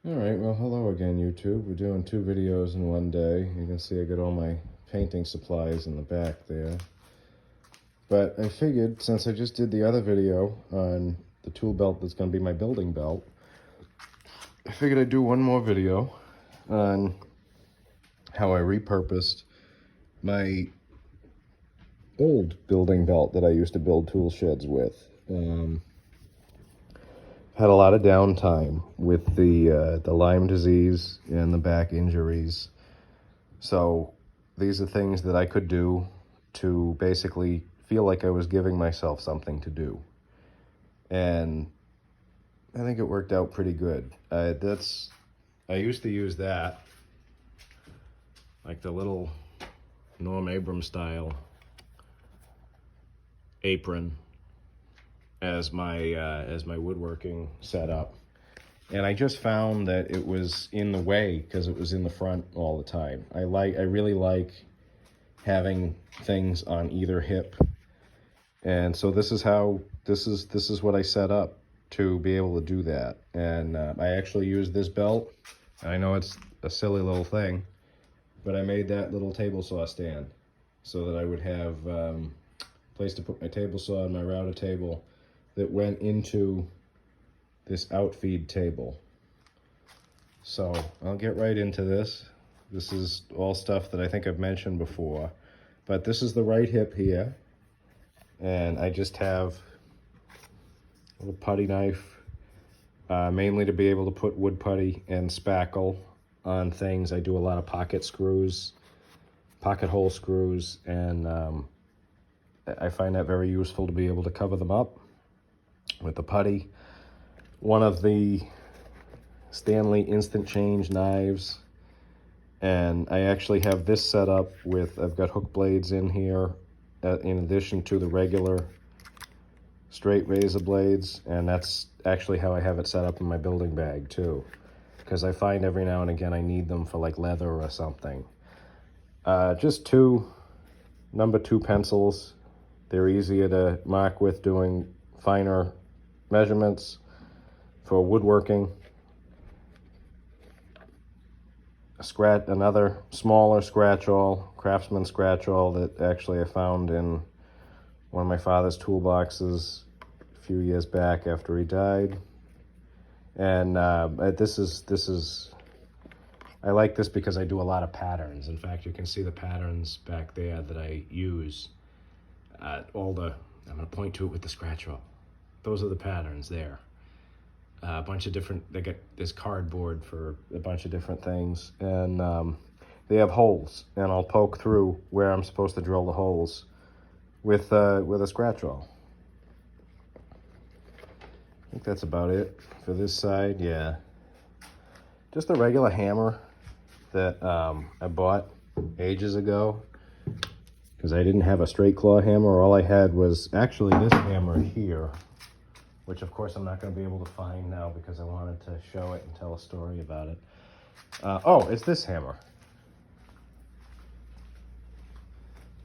Alright, well hello again YouTube. We're doing 2 videos in one day. You can see I got all my painting supplies in the back there. But I figured since I just did the other video on the tool belt that's going to be my building belt, I figured I'd do one more video on how I repurposed my old building belt that I used to build tool sheds with. Had a lot of downtime with the Lyme disease and the back injuries. So these are things that I could do to basically feel like I was giving myself something to do. And I think it worked out pretty good. I used to use that, like the little Norm Abram style apron as my woodworking setup, and I just found that it was in the way because it was in the front all the time. I really like having things on either hip, and so this is what I set up to be able to do that. And I actually used this belt. I know it's a silly little thing, but I made that little table saw stand so that I would have a place to put my table saw and my router table that went into this outfeed table. So I'll get right into this. This is all stuff that I think I've mentioned before, but this is the right hip here, and I just have a little putty knife, mainly to be able to put wood putty and spackle on things. I do a lot of pocket screws, pocket hole screws, and I find that very useful to be able to cover them up with the putty. One of the Stanley instant change knives, and I actually have this set up with, I've got hook blades in here in addition to the regular straight razor blades, and that's actually how I have it set up in my building bag too, because I find every now and again I need them for like leather or something. Just 2 number 2 pencils. They're easier to mark with doing finer measurements for woodworking. Another smaller scratch awl, Craftsman scratch awl, that actually I found in one of my father's toolboxes a few years back after he died. And this is I like this because I do a lot of patterns. In fact, you can see the patterns back there that I use. I'm going to point to it with the scratch awl. Those are the patterns there. A bunch of different, they get this cardboard for a bunch of different things, and they have holes, and I'll poke through where I'm supposed to drill the holes with a scratch awl. I think that's about it for this side. Yeah, just a regular hammer that I bought ages ago because I didn't have a straight claw hammer. All I had was actually this hammer here, which of course I'm not going to be able to find now because I wanted to show it and tell a story about it. Oh, it's this hammer.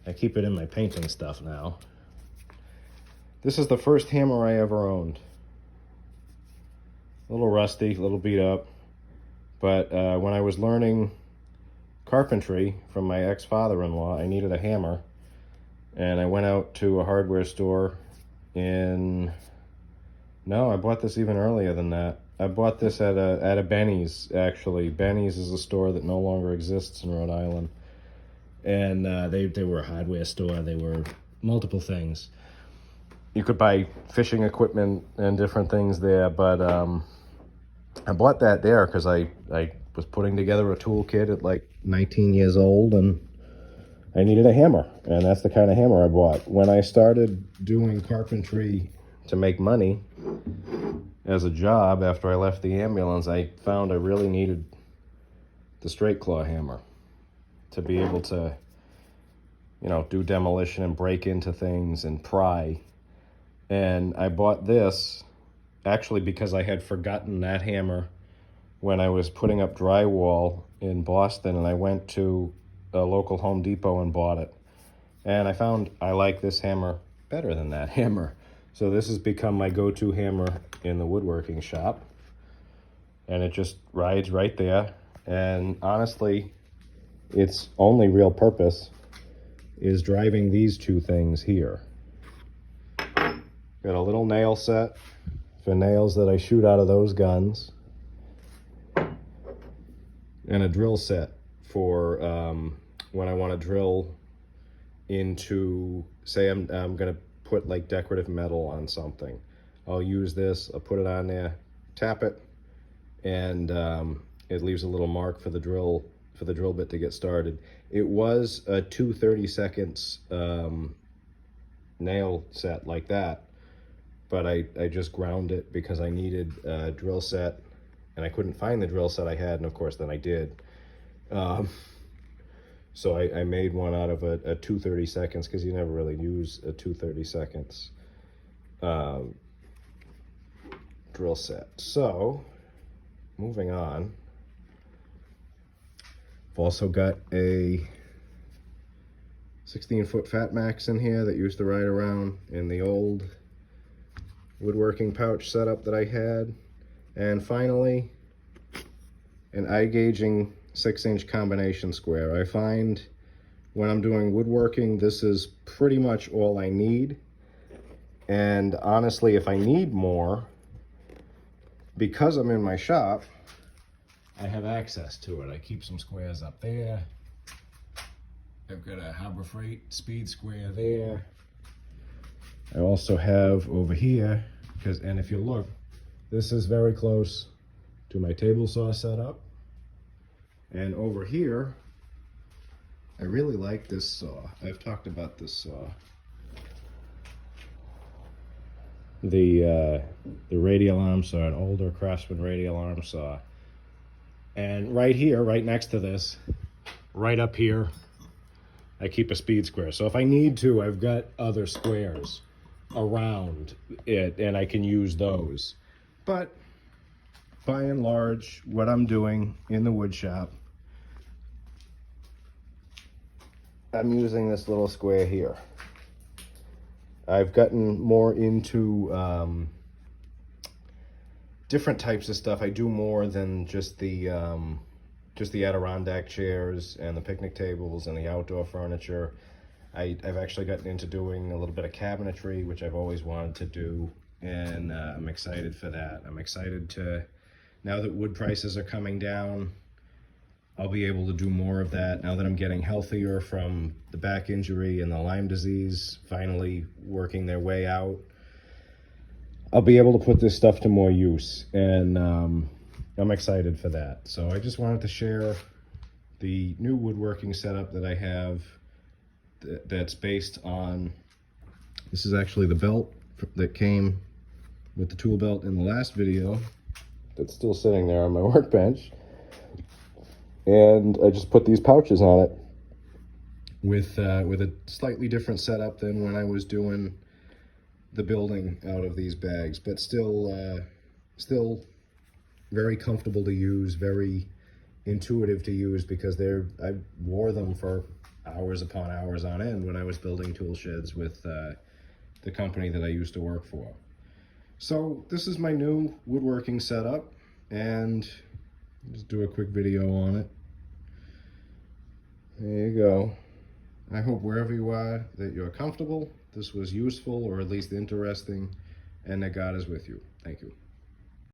I keep it in my painting stuff now. This is the first hammer I ever owned. A little rusty, a little beat up, but when I was learning carpentry from my ex-father-in-law, I needed a hammer, and I went out to a hardware store in... No, I bought this even earlier than that. I bought this at a Benny's, actually. Benny's is a store that no longer exists in Rhode Island. And they were a hardware store. They were multiple things. You could buy fishing equipment and different things there, but I bought that there because I was putting together a toolkit at like 19 years old, and I needed a hammer, and that's the kind of hammer I bought. When I started doing carpentry to make money as a job after I left the ambulance, I found I really needed the straight claw hammer to be able to, you know, do demolition and break into things and pry. And I bought this actually because I had forgotten that hammer when I was putting up drywall in Boston, and I went to a local Home Depot and bought it. And I found I like this hammer better than that hammer. So this has become my go-to hammer in the woodworking shop. and it just rides right there. And honestly, its only real purpose is driving these two things here. Got a little nail set for nails that I shoot out of those guns, and a drill set for when I want to drill into, say I'm gonna put like decorative metal on something. I'll use this, I'll put it on there, tap it, and it leaves a little mark for the drill bit to get started. It was a 2 30-seconds nail set like that, but I just ground it because I needed a drill set, and I couldn't find the drill set I had, and of course then I did. So I made one out of a 2 30-seconds, because you never really use a 2 30-seconds drill set. So moving on, I've also got a 16-foot Fat Max in here that used to ride around in the old woodworking pouch setup that I had. And finally, an eye gauging 6-inch combination square. I find when I'm doing woodworking, this is pretty much all I need. And honestly, if I need more, because I'm in my shop, I have access to it. I keep some squares up there. I've got a Harbor Freight speed square there. I also have over here, and if you look, this is very close to my table saw setup. And over here, I really like this saw. I've talked about this saw. The radial arm saw, an older Craftsman radial arm saw. And right here, right next to this, right up here, I keep a speed square. So if I need to, I've got other squares around it, and I can use those. But by and large, what I'm doing in the wood shop, I'm using this little square here. I've gotten more into different types of stuff. I do more than just the Adirondack chairs and the picnic tables and the outdoor furniture. I've actually gotten into doing a little bit of cabinetry, which I've always wanted to do, and I'm excited for that. I'm excited to, now that wood prices are coming down, I'll be able to do more of that. Now that I'm getting healthier from the back injury and the Lyme disease finally working their way out, I'll be able to put this stuff to more use, and I'm excited for that. So I just wanted to share the new woodworking setup that I have that's based on, this is actually the belt that came with the tool belt in the last video that's still sitting there on my workbench. And I just put these pouches on it with a slightly different setup than when I was doing the building out of these bags, but still very comfortable to use, very intuitive to use, because I wore them for hours upon hours on end when I was building tool sheds with the company that I used to work for. So this is my new woodworking setup, and just do a quick video on it. There you go. I hope wherever you are that you're comfortable, this was useful or at least interesting, and that God is with you. Thank you.